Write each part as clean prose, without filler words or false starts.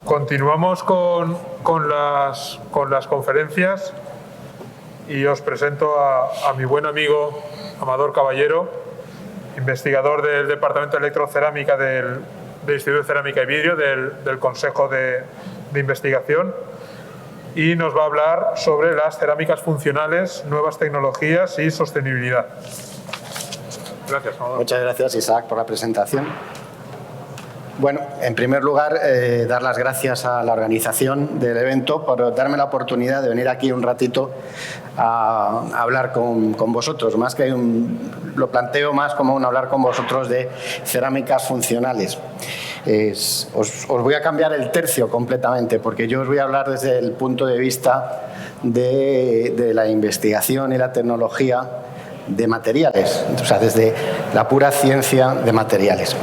Continuamos con las conferencias y os presento a mi buen amigo Amador Caballero, investigador del Departamento de Electrocerámica del Instituto de Cerámica y Vidrio del Consejo de Investigación, y nos va a hablar sobre las cerámicas funcionales, nuevas tecnologías y sostenibilidad. Gracias, Amador. Muchas gracias, Isaac, por la presentación. Bueno, en primer lugar, dar las gracias a la organización del evento por darme la oportunidad de venir aquí un ratito a hablar con vosotros. Más que lo planteo más como un hablar con vosotros de cerámicas funcionales. Os voy a cambiar el tercio completamente, porque yo os voy a hablar desde el punto de vista de la investigación y la tecnología de materiales, o sea, desde la pura ciencia de materiales.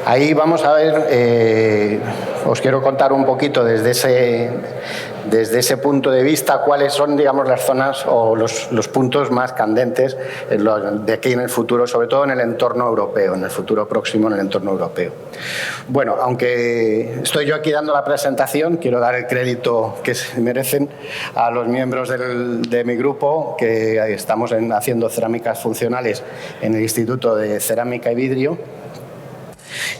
Ahí vamos a ver, os quiero contar un poquito desde ese punto de vista cuáles son, digamos, las zonas o los puntos más candentes de aquí en el futuro, sobre todo en el entorno europeo, en el futuro próximo en el entorno europeo. Bueno, aunque estoy yo aquí dando la presentación, quiero dar el crédito que se merecen a los miembros de mi grupo, que estamos haciendo cerámicas funcionales en el Instituto de Cerámica y Vidrio.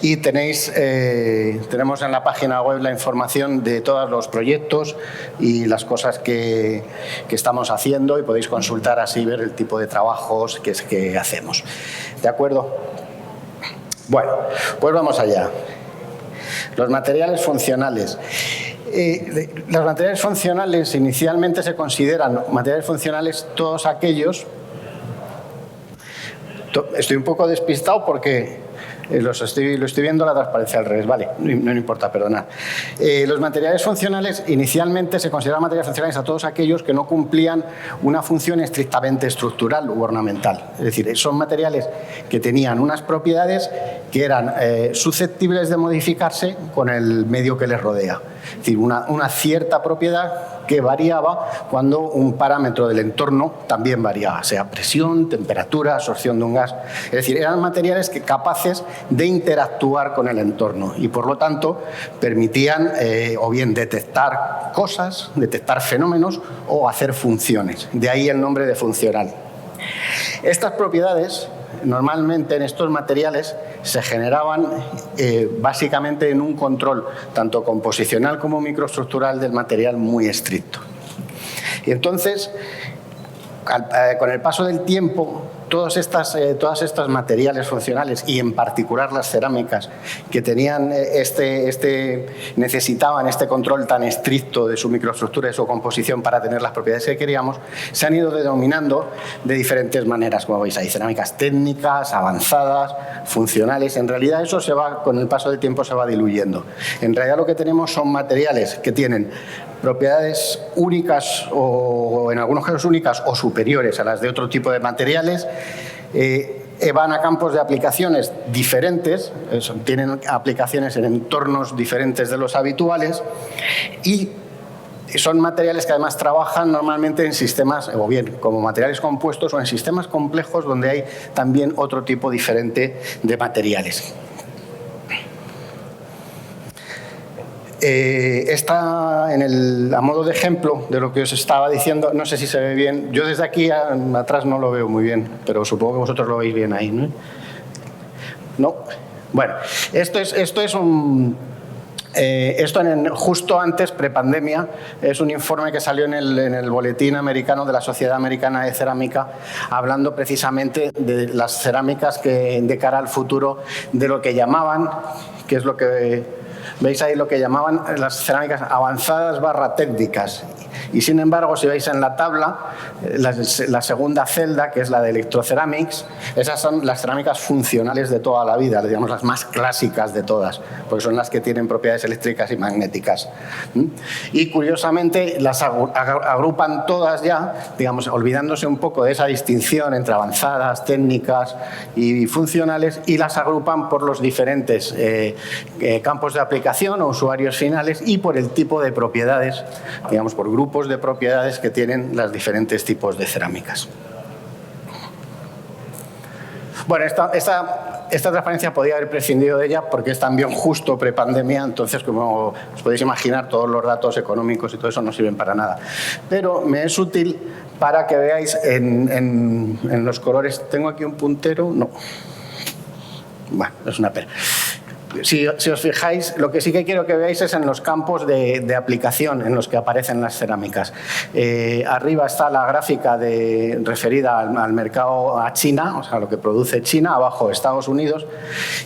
Y tenemos en la página web la información de todos los proyectos y las cosas que estamos haciendo, y podéis consultar así, ver el tipo de trabajos que hacemos. ¿De acuerdo? Bueno, pues vamos allá. Los materiales funcionales. Los materiales funcionales inicialmente se consideran materiales funcionales todos aquellos... Estoy un poco despistado porque... Lo estoy viendo la transparencia al revés, vale, no importa, perdonad. Los materiales funcionales inicialmente se consideran materiales funcionales a todos aquellos que no cumplían una función estrictamente estructural u ornamental. Es decir, son materiales que tenían unas propiedades que eran susceptibles de modificarse con el medio que les rodea. Es decir, una cierta propiedad que variaba cuando un parámetro del entorno también variaba, sea presión, temperatura, absorción de un gas. Es decir, eran materiales capaces de interactuar con el entorno y, por lo tanto, permitían o bien detectar cosas, detectar fenómenos o hacer funciones. De ahí el nombre de funcional. Estas propiedades, normalmente en estos materiales, se generaban básicamente en un control tanto composicional como microestructural del material muy estricto. Y entonces, con el paso del tiempo, todas estas materiales funcionales, y en particular las cerámicas, que tenían necesitaban este control tan estricto de su microestructura y su composición para tener las propiedades que queríamos, se han ido denominando de diferentes maneras. Como veis, hay cerámicas técnicas, avanzadas, funcionales. En realidad eso con el paso del tiempo se va diluyendo. En realidad lo que tenemos son materiales que tienen propiedades únicas o en algunos casos únicas o superiores a las de otro tipo de materiales, van a campos de aplicaciones diferentes, tienen aplicaciones en entornos diferentes de los habituales, y son materiales que además trabajan normalmente en sistemas, o bien como materiales compuestos o en sistemas complejos donde hay también otro tipo diferente de materiales. Está a modo de ejemplo de lo que os estaba diciendo, no sé si se ve bien, yo desde aquí atrás no lo veo muy bien, pero supongo que vosotros lo veis bien ahí, ¿no? ¿No? Bueno, esto justo antes, prepandemia, es un informe que salió en el boletín americano de la Sociedad Americana de Cerámica, hablando precisamente de las cerámicas que de cara al futuro, de lo que llamaban, que es lo que... Veis ahí lo que llamaban las cerámicas avanzadas / técnicas. Y sin embargo, si veis en la tabla, la segunda celda, que es la de Electroceramics, esas son las cerámicas funcionales de toda la vida, digamos las más clásicas de todas, porque son las que tienen propiedades eléctricas y magnéticas. Y curiosamente las agrupan todas ya, digamos, olvidándose un poco de esa distinción entre avanzadas, técnicas y funcionales, y las agrupan por los diferentes campos de aplicación o usuarios finales y por el tipo de propiedades, digamos, por grupos de propiedades que tienen los diferentes tipos de cerámicas. Bueno, esta esta transparencia podía haber prescindido de ella porque es también justo prepandemia, entonces, como os podéis imaginar, todos los datos económicos y todo eso no sirven para nada. Pero me es útil para que veáis en los colores. ¿Tengo aquí un puntero? No. Bueno, es una pena. Si os fijáis, lo que sí que quiero que veáis es en los campos de aplicación en los que aparecen las cerámicas. Arriba está la gráfica referida al mercado a China, o sea, lo que produce China, abajo Estados Unidos.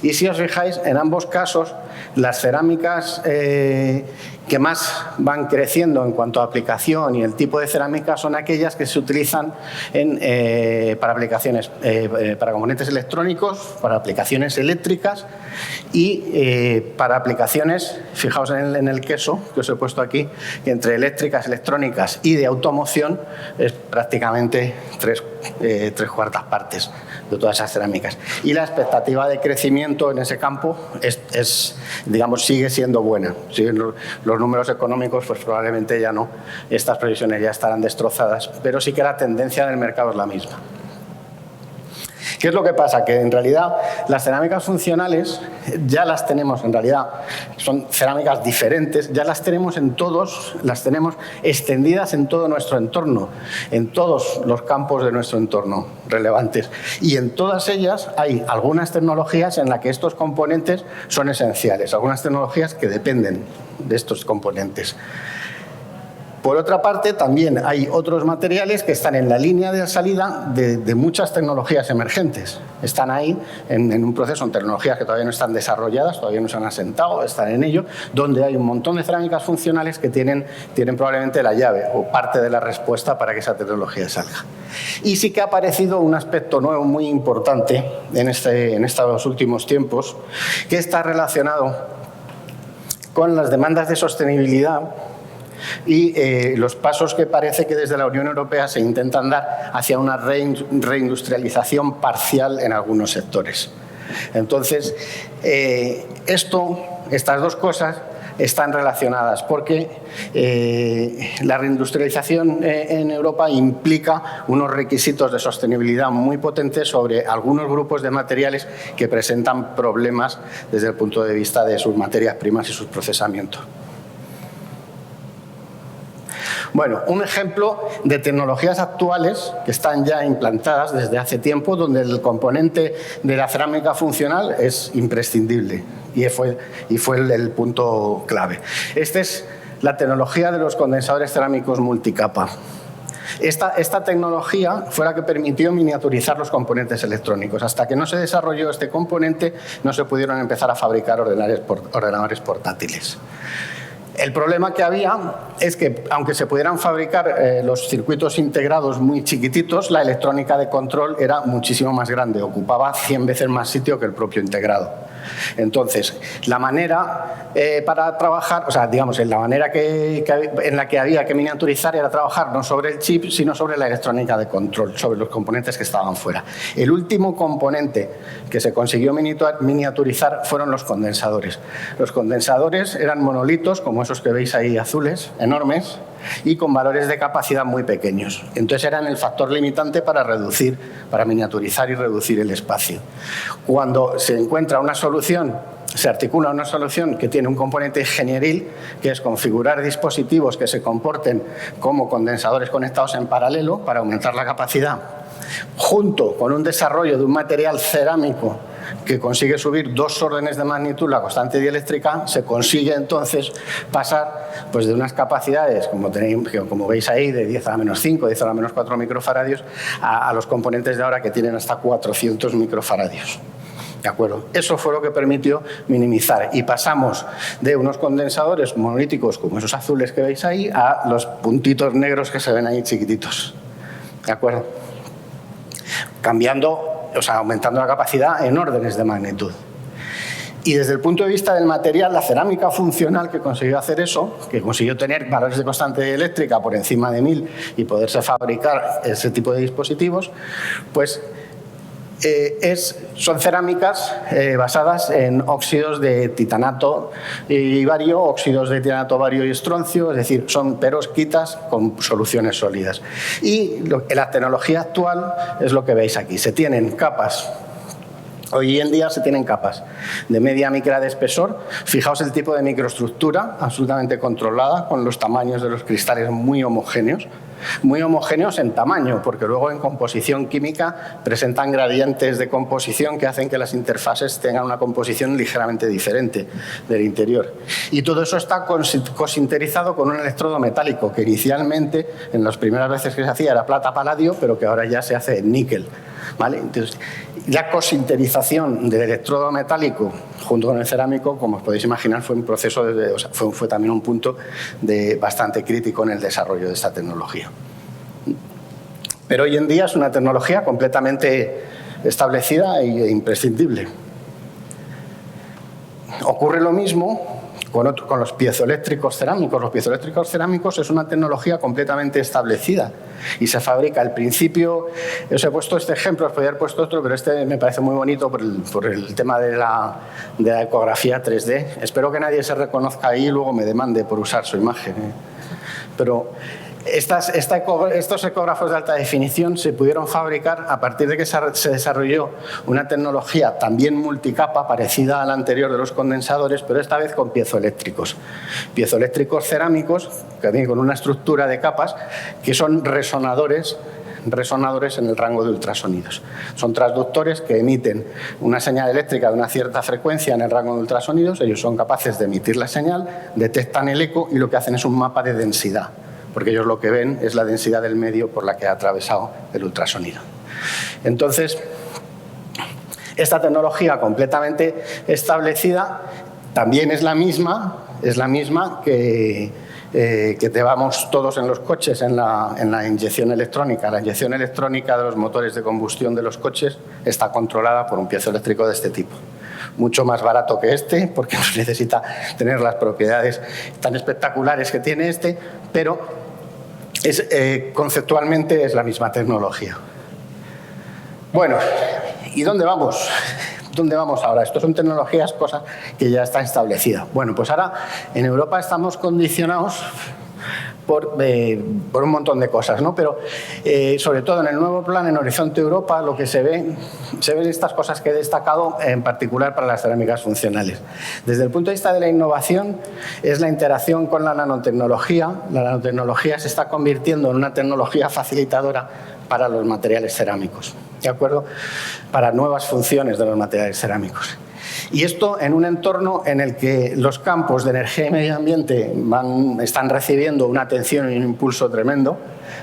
Y si os fijáis, en ambos casos, las cerámicas que más van creciendo en cuanto a aplicación y el tipo de cerámica son aquellas que se utilizan para aplicaciones, para componentes electrónicos, para aplicaciones eléctricas y para aplicaciones, fijaos en el queso que os he puesto aquí, que entre eléctricas, electrónicas y de automoción es prácticamente tres cuartas partes de todas esas cerámicas. Y la expectativa de crecimiento en ese campo digamos, sigue siendo buena. Siguen los números económicos, pues probablemente ya no, estas previsiones ya estarán destrozadas, pero sí que la tendencia del mercado es la misma. ¿Qué es lo que pasa? Que en realidad las cerámicas funcionales ya las tenemos, en realidad son cerámicas diferentes, ya las tenemos las tenemos extendidas en todo nuestro entorno, en todos los campos de nuestro entorno relevantes. Y en todas ellas hay algunas tecnologías en las que estos componentes son esenciales, algunas tecnologías que dependen de estos componentes. Por otra parte, también hay otros materiales que están en la línea de salida de muchas tecnologías emergentes. Están ahí en un proceso, en tecnologías que todavía no están desarrolladas, todavía no se han asentado, están en ello, donde hay un montón de cerámicas funcionales que tienen probablemente la llave o parte de la respuesta para que esa tecnología salga. Y sí que ha aparecido un aspecto nuevo muy importante en estos últimos tiempos, que está relacionado con las demandas de sostenibilidad y los pasos que parece que desde la Unión Europea se intentan dar hacia una reindustrialización parcial en algunos sectores. Entonces, estas dos cosas están relacionadas porque la reindustrialización en Europa implica unos requisitos de sostenibilidad muy potentes sobre algunos grupos de materiales que presentan problemas desde el punto de vista de sus materias primas y sus procesamientos. Bueno, un ejemplo de tecnologías actuales que están ya implantadas desde hace tiempo, donde el componente de la cerámica funcional es imprescindible y fue el punto clave. Esta es la tecnología de los condensadores cerámicos multicapa. Esta tecnología fue la que permitió miniaturizar los componentes electrónicos. Hasta que no se desarrolló este componente, no se pudieron empezar a fabricar ordenadores portátiles. El problema que había es que, aunque se pudieran fabricar los circuitos integrados muy chiquititos, la electrónica de control era muchísimo más grande, ocupaba 100 veces más sitio que el propio integrado. Entonces, la manera para trabajar, o sea, digamos, la manera en la que había que miniaturizar era trabajar no sobre el chip, sino sobre la electrónica de control, sobre los componentes que estaban fuera. El último componente que se consiguió miniaturizar fueron los condensadores. Los condensadores eran monolitos, como esos que veis ahí azules, enormes, y con valores de capacidad muy pequeños. Entonces eran el factor limitante para miniaturizar y reducir el espacio. Cuando se encuentra una solución, se articula una solución que tiene un componente ingenieril, que es configurar dispositivos que se comporten como condensadores conectados en paralelo para aumentar la capacidad, junto con un desarrollo de un material cerámico que consigue subir 2 órdenes de magnitud la constante dieléctrica, se consigue entonces pasar pues, de unas capacidades, como veis ahí, de 10 a la menos 5, 10 a la menos 4 microfaradios, a los componentes de ahora que tienen hasta 400 microfaradios. ¿De acuerdo? Eso fue lo que permitió minimizar y pasamos de unos condensadores monolíticos como esos azules que veis ahí a los puntitos negros que se ven ahí chiquititos. ¿De acuerdo? Aumentando la capacidad en órdenes de magnitud. Y desde el punto de vista del material, la cerámica funcional que consiguió hacer eso, que consiguió tener valores de constante eléctrica por encima de 1000 y poderse fabricar ese tipo de dispositivos, pues son cerámicas basadas en óxidos de titanato y bario, óxidos de titanato, bario y estroncio, es decir, son perovskitas con soluciones sólidas. Y la tecnología actual es lo que veis aquí. Se tienen capas Hoy en día se tienen capas de media micra de espesor. Fijaos el tipo de microestructura absolutamente controlada, con los tamaños de los cristales muy homogéneos en tamaño, porque luego en composición química presentan gradientes de composición que hacen que las interfaces tengan una composición ligeramente diferente del interior. Y todo eso está cosinterizado con un electrodo metálico, que inicialmente, en las primeras veces que se hacía, era plata-paladio, pero que ahora ya se hace en níquel. ¿Vale? Entonces, la cosinterización del electrodo metálico junto con el cerámico, como os podéis imaginar, fue un proceso, fue también un punto bastante crítico en el desarrollo de esta tecnología. Pero hoy en día es una tecnología completamente establecida e imprescindible. Ocurre lo mismo con los piezoeléctricos cerámicos. Los piezoeléctricos cerámicos es una tecnología completamente establecida y se fabrica. Al principio, os he puesto este ejemplo, os podría haber puesto otro, pero este me parece muy bonito por el tema de la ecografía 3D. Espero que nadie se reconozca ahí y luego me demande por usar su imagen. Pero estos ecógrafos de alta definición se pudieron fabricar a partir de que se desarrolló una tecnología también multicapa, parecida a la anterior de los condensadores, pero esta vez con piezoeléctricos. Piezoeléctricos cerámicos, también con una estructura de capas, que son resonadores en el rango de ultrasonidos. Son transductores que emiten una señal eléctrica de una cierta frecuencia en el rango de ultrasonidos. Ellos son capaces de emitir la señal, detectan el eco y lo que hacen es un mapa de densidad, porque ellos lo que ven es la densidad del medio por la que ha atravesado el ultrasonido. Entonces, esta tecnología completamente establecida también es la misma que llevamos todos en los coches en la inyección electrónica. La inyección electrónica de los motores de combustión de los coches está controlada por un piezoeléctrico de este tipo. Mucho más barato que este, porque no necesita tener las propiedades tan espectaculares que tiene este, pero conceptualmente es la misma tecnología. Bueno, ¿y dónde vamos? ¿Dónde vamos ahora? Esto son tecnologías, cosas que ya están establecidas. Bueno, pues ahora en Europa estamos condicionados por un montón de cosas, ¿no? Pero sobre todo en el nuevo plan, en Horizonte Europa, lo que se ven estas cosas que he destacado, en particular para las cerámicas funcionales. Desde el punto de vista de la innovación, es la interacción con la nanotecnología. La nanotecnología se está convirtiendo en una tecnología facilitadora para los materiales cerámicos, ¿de acuerdo? Para nuevas funciones de los materiales cerámicos. Y esto en un entorno en el que los campos de energía y medio ambiente están recibiendo una atención y un impulso tremendo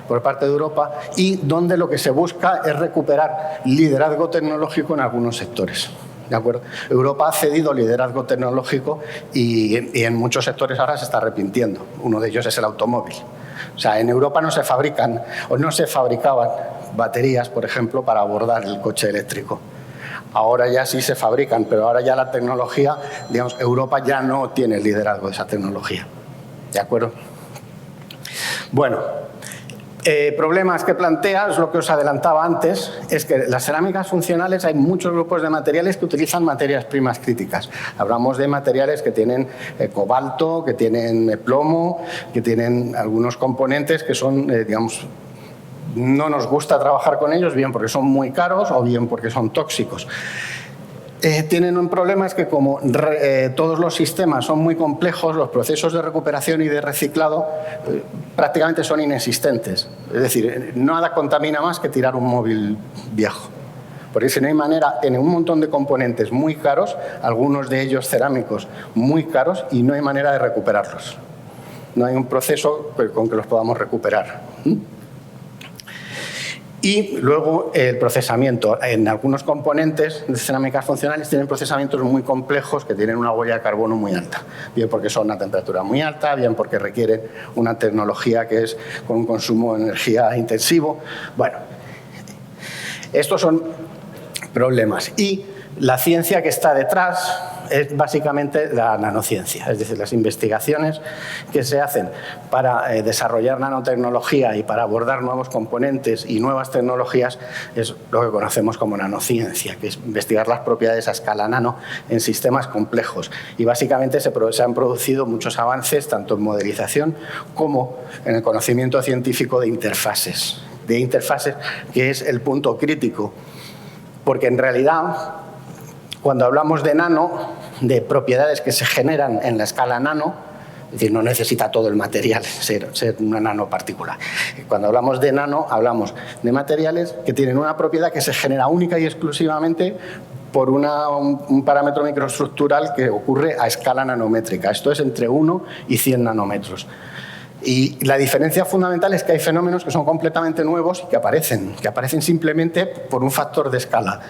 por parte de Europa, y donde lo que se busca es recuperar liderazgo tecnológico en algunos sectores. ¿De acuerdo? Europa ha cedido liderazgo tecnológico y en muchos sectores ahora se está arrepintiendo. Uno de ellos es el automóvil. O sea, en Europa no se fabrican o no se fabricaban baterías, por ejemplo, para abordar el coche eléctrico. Ahora ya sí se fabrican, pero ahora ya la tecnología, digamos, Europa ya no tiene el liderazgo de esa tecnología. ¿De acuerdo? Bueno, problemas que plantea, es lo que os adelantaba antes, es que las cerámicas funcionales hay muchos grupos de materiales que utilizan materias primas críticas. Hablamos de materiales que tienen cobalto, que tienen plomo, que tienen algunos componentes que son, digamos, no nos gusta trabajar con ellos, bien porque son muy caros o bien porque son tóxicos. Tienen un problema, es que como todos los sistemas son muy complejos, los procesos de recuperación y de reciclado prácticamente son inexistentes. Es decir, nada contamina más que tirar un móvil viejo. Porque si no hay manera, tiene un montón de componentes muy caros, algunos de ellos cerámicos muy caros, y no hay manera de recuperarlos. No hay un proceso con que los podamos recuperar. Y luego el procesamiento. En algunos componentes de cerámicas funcionales tienen procesamientos muy complejos que tienen una huella de carbono muy alta. Bien porque son a temperatura muy alta, bien porque requieren una tecnología que es con un consumo de energía intensivo. Bueno, estos son problemas. Y la ciencia que está detrás es básicamente la nanociencia, es decir, las investigaciones que se hacen para desarrollar nanotecnología y para abordar nuevos componentes y nuevas tecnologías es lo que conocemos como nanociencia, que es investigar las propiedades a escala nano en sistemas complejos. Y básicamente se han producido muchos avances tanto en modelización como en el conocimiento científico de interfaces, que es el punto crítico, porque en realidad Cuando hablamos de nano, de propiedades que se generan en la escala nano, es decir, no necesita todo el material ser una nanopartícula. Cuando hablamos de nano, hablamos de materiales que tienen una propiedad que se genera única y exclusivamente por un parámetro microestructural que ocurre a escala nanométrica. Esto es entre 1 y 100 nanómetros. Y la diferencia fundamental es que hay fenómenos que son completamente nuevos y que aparecen simplemente por un factor de escala.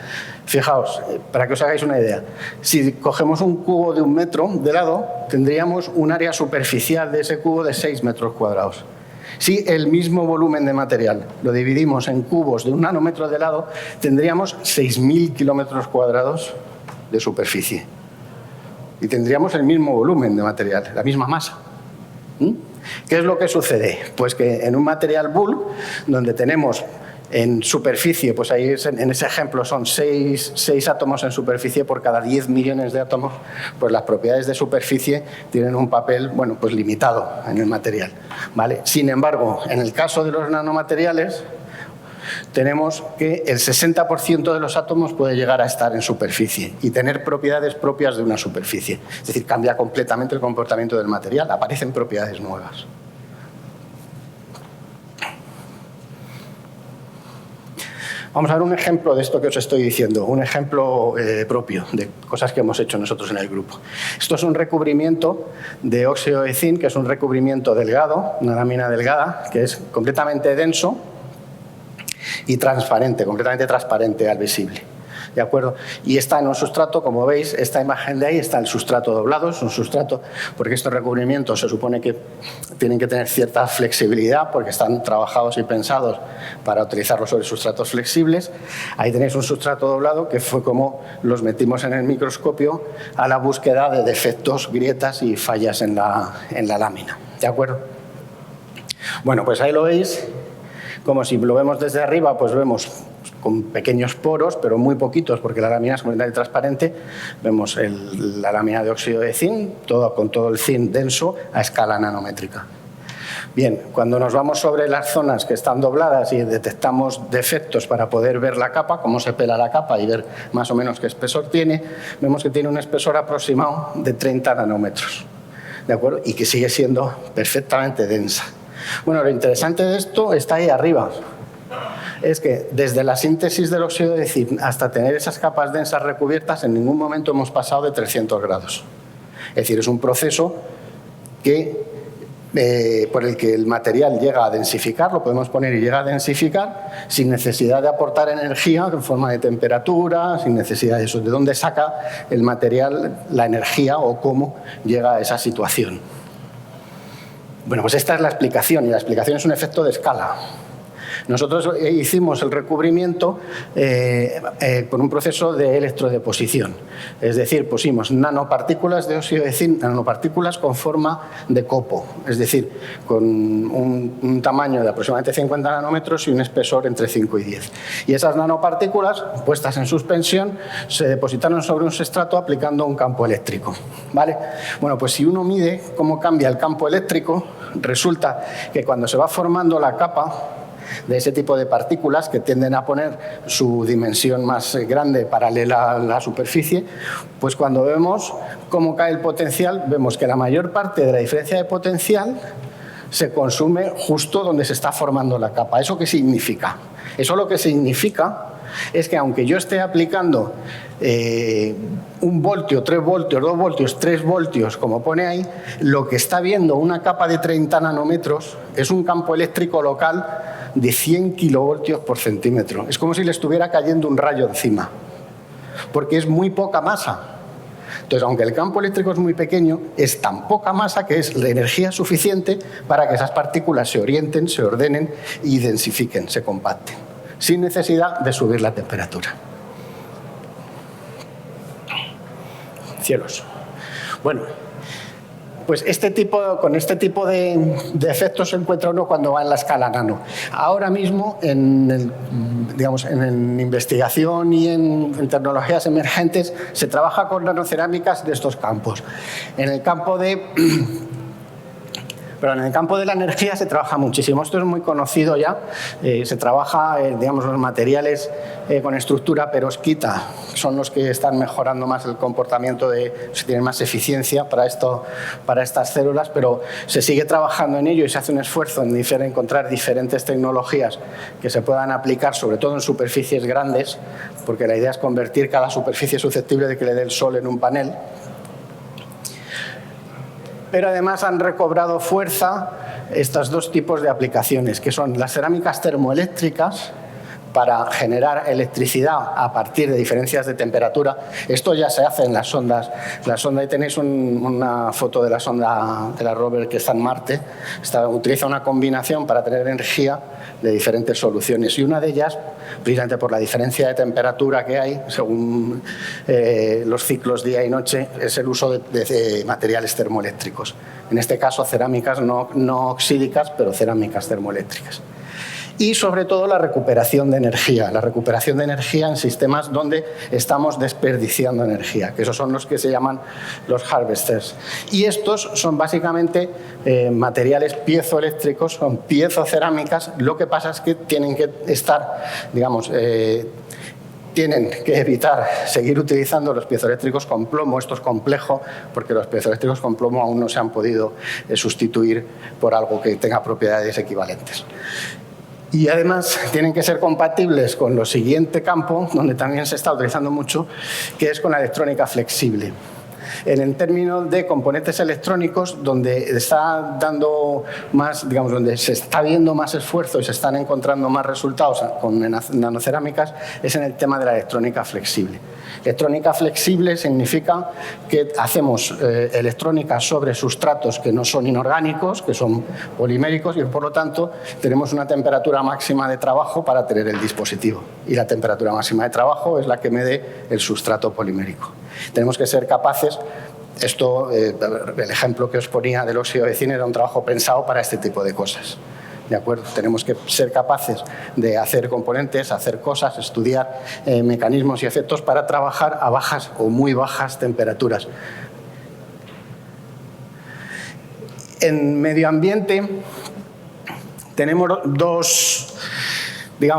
Fijaos, para que os hagáis una idea, si cogemos un cubo de 1 metro de lado, tendríamos un área superficial de ese cubo de 6 metros cuadrados. Si el mismo volumen de material lo dividimos en cubos de 1 nanómetro de lado, tendríamos 6.000 kilómetros cuadrados de superficie. Y tendríamos el mismo volumen de material, la misma masa. ¿Qué es lo que sucede? Pues que en un material bulk, donde tenemos en superficie, pues ahí en ese ejemplo son 6 átomos en superficie por cada 10 millones de átomos, pues las propiedades de superficie tienen un papel, bueno, pues limitado en el material, ¿vale? Sin embargo, en el caso de los nanomateriales, tenemos que el 60% de los átomos puede llegar a estar en superficie y tener propiedades propias de una superficie. Es decir, cambia completamente el comportamiento del material, aparecen propiedades nuevas. Vamos a ver un ejemplo de esto que os estoy diciendo, un ejemplo propio de cosas que hemos hecho nosotros en el grupo. Esto es un recubrimiento de óxido de zinc, que es un recubrimiento delgado, una lámina delgada, que es completamente denso y transparente, completamente transparente al visible. ¿De acuerdo? Y está en un sustrato, como veis, esta imagen de ahí está el sustrato doblado, es un sustrato, porque estos recubrimientos se supone que tienen que tener cierta flexibilidad, porque están trabajados y pensados para utilizarlos sobre sustratos flexibles. Ahí tenéis un sustrato doblado, que fue como los metimos en el microscopio a la búsqueda de defectos, grietas y fallas en la lámina. ¿De acuerdo? Bueno, pues ahí lo veis. Como si lo vemos desde arriba, pues vemos con pequeños poros, pero muy poquitos, porque la lámina es completamente transparente. Vemos la lámina de óxido de zinc, con todo el zinc denso a escala nanométrica. Bien, cuando nos vamos sobre las zonas que están dobladas y detectamos defectos para poder ver la capa, cómo se pela la capa y ver más o menos qué espesor tiene, vemos que tiene un espesor aproximado de 30 nanómetros, ¿de acuerdo? Y que sigue siendo perfectamente densa. Bueno, lo interesante de esto está ahí arriba. Es que desde la síntesis del óxido de zinc hasta tener esas capas densas recubiertas, en ningún momento hemos pasado de 300 grados. Es decir, es un proceso por el que el material llega a densificar, lo podemos poner y llega a densificar sin necesidad de aportar energía en forma de temperatura, sin necesidad de eso. ¿De dónde saca el material la energía o cómo llega a esa situación? Bueno, pues esta es la explicación, y la explicación es un efecto de escala. Nosotros hicimos el recubrimiento por un proceso de electrodeposición. Es decir, pusimos nanopartículas de óxido de zinc, nanopartículas con forma de copo, es decir, con un tamaño de aproximadamente 50 nanómetros y un espesor entre 5 y 10. Y esas nanopartículas, puestas en suspensión, se depositaron sobre un sustrato aplicando un campo eléctrico, ¿vale? Bueno, pues si uno mide cómo cambia el campo eléctrico, resulta que cuando se va formando la capa de ese tipo de partículas que tienden a poner su dimensión más grande paralela a la superficie, pues cuando vemos cómo cae el potencial, vemos que la mayor parte de la diferencia de potencial se consume justo donde se está formando la capa. ¿Eso qué significa? Eso lo que significa es que aunque yo esté aplicando 1 voltio, 3 voltios, 2 voltios, 3 voltios, como pone ahí, lo que está viendo una capa de 30 nanómetros es un campo eléctrico local de 100 kilovoltios por centímetro. Es como si le estuviera cayendo un rayo encima, porque es muy poca masa. Entonces, aunque el campo eléctrico es muy pequeño, es tan poca masa que es la energía suficiente para que esas partículas se orienten, se ordenen y densifiquen, se compacten, sin necesidad de subir la temperatura. Cielos. Bueno, pues con este tipo de efectos se encuentra uno cuando va en la escala nano. Ahora mismo, en investigación y en tecnologías emergentes, se trabaja con nanocerámicas de estos campos. En el campo de Pero en el campo de la energía se trabaja muchísimo. Esto es muy conocido ya. Se trabaja, digamos, los materiales con estructura perovskita. Son los que están mejorando más el comportamiento, tienen más eficiencia para estas células, pero se sigue trabajando en ello y se hace un esfuerzo en encontrar diferentes tecnologías que se puedan aplicar, sobre todo en superficies grandes, porque la idea es convertir cada superficie susceptible de que le dé el sol en un panel. Pero además han recobrado fuerza estos dos tipos de aplicaciones, que son las cerámicas termoeléctricas, para generar electricidad a partir de diferencias de temperatura. Esto ya se hace en las sondas. La sonda, ahí tenéis una foto de la sonda de la rover que está en Marte. Utiliza una combinación para tener energía de diferentes soluciones. Y una de ellas, precisamente por la diferencia de temperatura que hay, según los ciclos día y noche, es el uso de materiales termoeléctricos. En este caso, cerámicas no oxídicas, pero cerámicas termoeléctricas. Y sobre todo la recuperación de energía en sistemas donde estamos desperdiciando energía, que esos son los que se llaman los harvesters. Y estos son básicamente materiales piezoeléctricos, son piezocerámicas. Lo que pasa es que tienen que estar, digamos, tienen que evitar seguir utilizando los piezoeléctricos con plomo. Esto es complejo porque los piezoeléctricos con plomo aún no se han podido sustituir por algo que tenga propiedades equivalentes. Y además tienen que ser compatibles con lo siguiente campo, donde también se está utilizando mucho, que es con la electrónica flexible. En el término de componentes electrónicos, donde está dando más, digamos, donde se está viendo más esfuerzo y se están encontrando más resultados con nanocerámicas, es en el tema de la electrónica flexible. Electrónica flexible significa que hacemos electrónica sobre sustratos que no son inorgánicos, que son poliméricos, y por lo tanto tenemos una temperatura máxima de trabajo para tener el dispositivo. Y la temperatura máxima de trabajo es la que mide el sustrato polimérico. Tenemos que ser capaces, el ejemplo que os ponía del óxido de zinc era un trabajo pensado para este tipo de cosas. ¿De acuerdo? Tenemos que ser capaces de hacer componentes, hacer cosas, estudiar mecanismos y efectos para trabajar a bajas o muy bajas temperaturas. En medio ambiente tenemos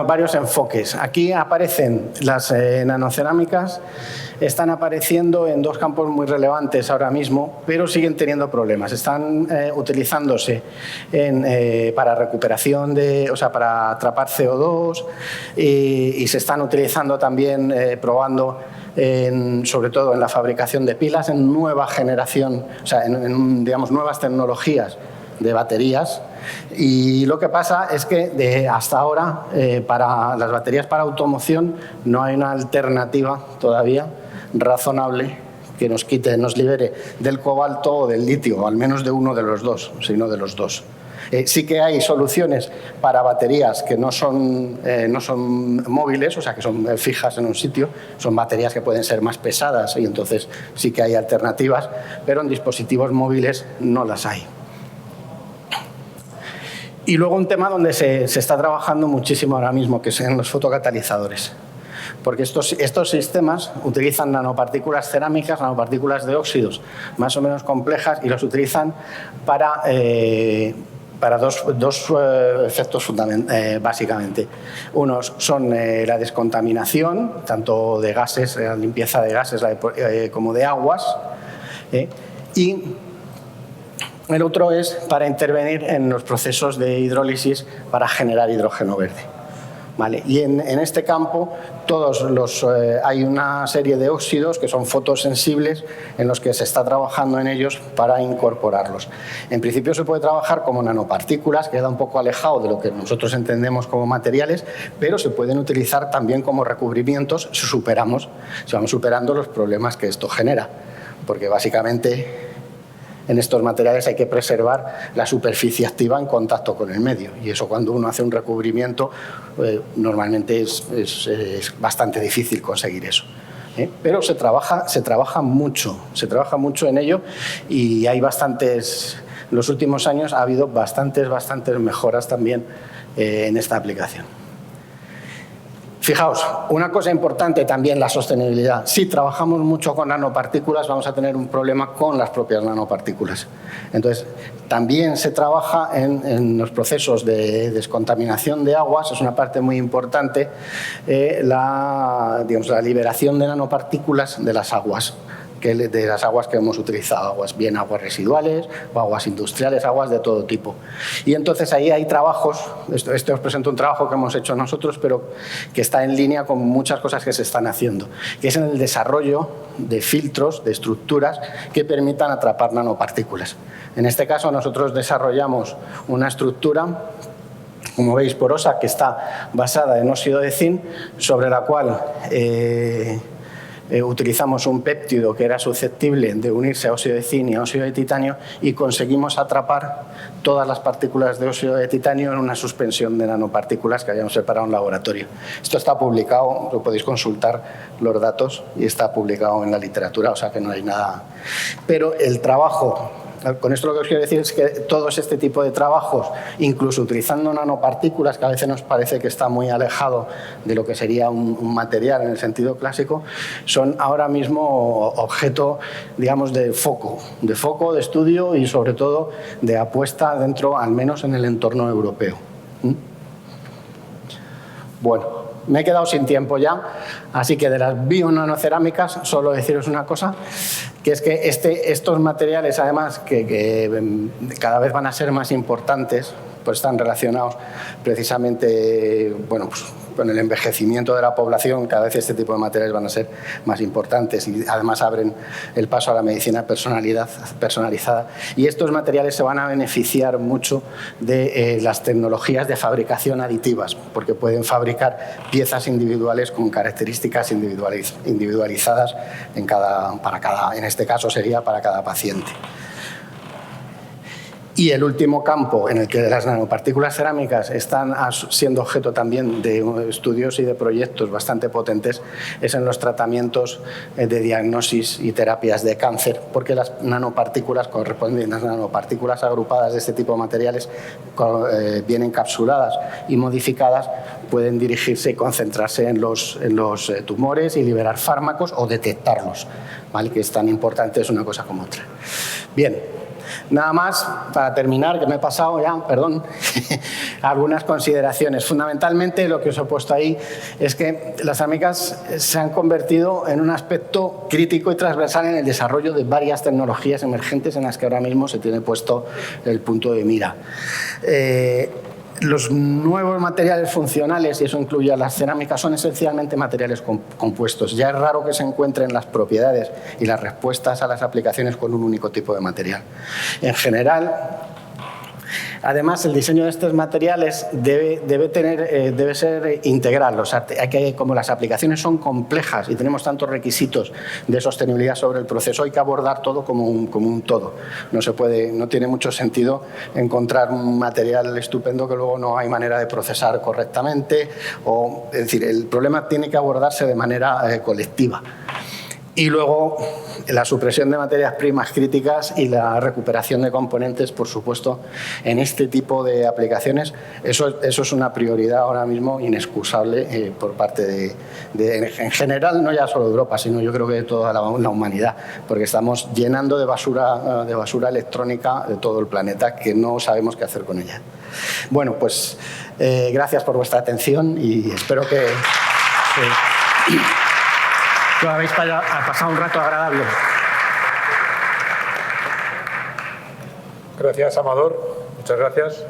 varios enfoques. Aquí aparecen las nanocerámicas. Están apareciendo en dos campos muy relevantes ahora mismo, pero siguen teniendo problemas. Están utilizándose para recuperación, para atrapar CO2 y se están utilizando también, probando, sobre todo en la fabricación de pilas, en nueva generación, en nuevas tecnologías de baterías. Y lo que pasa es que hasta ahora, para las baterías para automoción, no hay una alternativa todavía razonable que nos libere del cobalto o del litio, o al menos de uno de los dos, sino de los dos. Sí que hay soluciones para baterías que no son móviles, o sea, que son fijas en un sitio, son baterías que pueden ser más pesadas y entonces sí que hay alternativas, pero en dispositivos móviles no las hay. Y luego un tema donde se está trabajando muchísimo ahora mismo, que es en los fotocatalizadores. Porque estos sistemas utilizan nanopartículas cerámicas, nanopartículas de óxidos más o menos complejas, y los utilizan para dos efectos básicamente. Unos son la descontaminación, tanto de gases, la limpieza de gases como de aguas, y el otro es para intervenir en los procesos de hidrólisis para generar hidrógeno verde. ¿Vale? Y en este campo hay una serie de óxidos que son fotosensibles en los que se está trabajando en ellos para incorporarlos. En principio se puede trabajar como nanopartículas, queda un poco alejado de lo que nosotros entendemos como materiales, pero se pueden utilizar también como recubrimientos si vamos superando los problemas que esto genera. Porque básicamente en estos materiales hay que preservar la superficie activa en contacto con el medio, y eso, cuando uno hace un recubrimiento, normalmente es bastante difícil conseguir eso. Pero se trabaja mucho en ello, y hay bastantes, en los últimos años ha habido bastantes mejoras también en esta aplicación. Fijaos, una cosa importante también, la sostenibilidad. Si trabajamos mucho con nanopartículas, vamos a tener un problema con las propias nanopartículas. Entonces, también se trabaja en los procesos de descontaminación de aguas, es una parte muy importante, la liberación de nanopartículas de las aguas. De las aguas que hemos utilizado, bien aguas residuales o aguas industriales, aguas de todo tipo. Y entonces ahí hay trabajos, este os presento un trabajo que hemos hecho nosotros, pero que está en línea con muchas cosas que se están haciendo, que es en el desarrollo de filtros, de estructuras que permitan atrapar nanopartículas. En este caso nosotros desarrollamos una estructura, como veis, porosa, que está basada en óxido de zinc, sobre la cual utilizamos un péptido que era susceptible de unirse a óxido de zinc y a óxido de titanio y conseguimos atrapar todas las partículas de óxido de titanio en una suspensión de nanopartículas que habíamos separado en laboratorio. Esto está publicado, lo podéis consultar los datos y está publicado en la literatura, o sea que no hay nada. Pero el trabajo, con esto lo que os quiero decir es que todos este tipo de trabajos, incluso utilizando nanopartículas, que a veces nos parece que está muy alejado de lo que sería un material en el sentido clásico, son ahora mismo objeto, digamos, de foco, de estudio y sobre todo de apuesta dentro, al menos en el entorno europeo. Bueno. Me he quedado sin tiempo ya, así que de las bionanocerámicas solo deciros una cosa, que es que estos materiales, además, que cada vez van a ser más importantes, pues están relacionados precisamente, bueno, pues, con el envejecimiento de la población. Cada vez este tipo de materiales van a ser más importantes y además abren el paso a la medicina personalizada. Y estos materiales se van a beneficiar mucho de las tecnologías de fabricación aditivas, porque pueden fabricar piezas individuales con características individualizadas en este caso sería para cada paciente. Y el último campo en el que las nanopartículas cerámicas están siendo objeto también de estudios y de proyectos bastante potentes es en los tratamientos de diagnosis y terapias de cáncer, porque las nanopartículas corresponden, las nanopartículas agrupadas de este tipo de materiales bien encapsuladas y modificadas pueden dirigirse y concentrarse en los tumores y liberar fármacos o detectarlos, ¿vale? Que es tan importante es una cosa como otra. Bien. Nada más, para terminar, que me he pasado ya, perdón, algunas consideraciones. Fundamentalmente, lo que os he puesto ahí es que las cerámicas se han convertido en un aspecto crítico y transversal en el desarrollo de varias tecnologías emergentes en las que ahora mismo se tiene puesto el punto de mira. Los nuevos materiales funcionales, y eso incluye a las cerámicas, son esencialmente materiales compuestos. Ya es raro que se encuentren las propiedades y las respuestas a las aplicaciones con un único tipo de material. En general, además, el diseño de estos materiales debe ser integral. O sea, como las aplicaciones son complejas y tenemos tantos requisitos de sostenibilidad sobre el proceso, hay que abordar todo como un todo. No tiene mucho sentido encontrar un material estupendo que luego no hay manera de procesar correctamente. Es decir, el problema tiene que abordarse de manera colectiva. Y luego la supresión de materias primas críticas y la recuperación de componentes, por supuesto, en este tipo de aplicaciones, eso es una prioridad ahora mismo inexcusable por parte en general, no ya solo de Europa, sino yo creo que de toda la humanidad, porque estamos llenando de basura electrónica de todo el planeta que no sabemos qué hacer con ella. Bueno, pues gracias por vuestra atención y espero que habéis pasado un rato agradable. Gracias, Amador. Muchas gracias.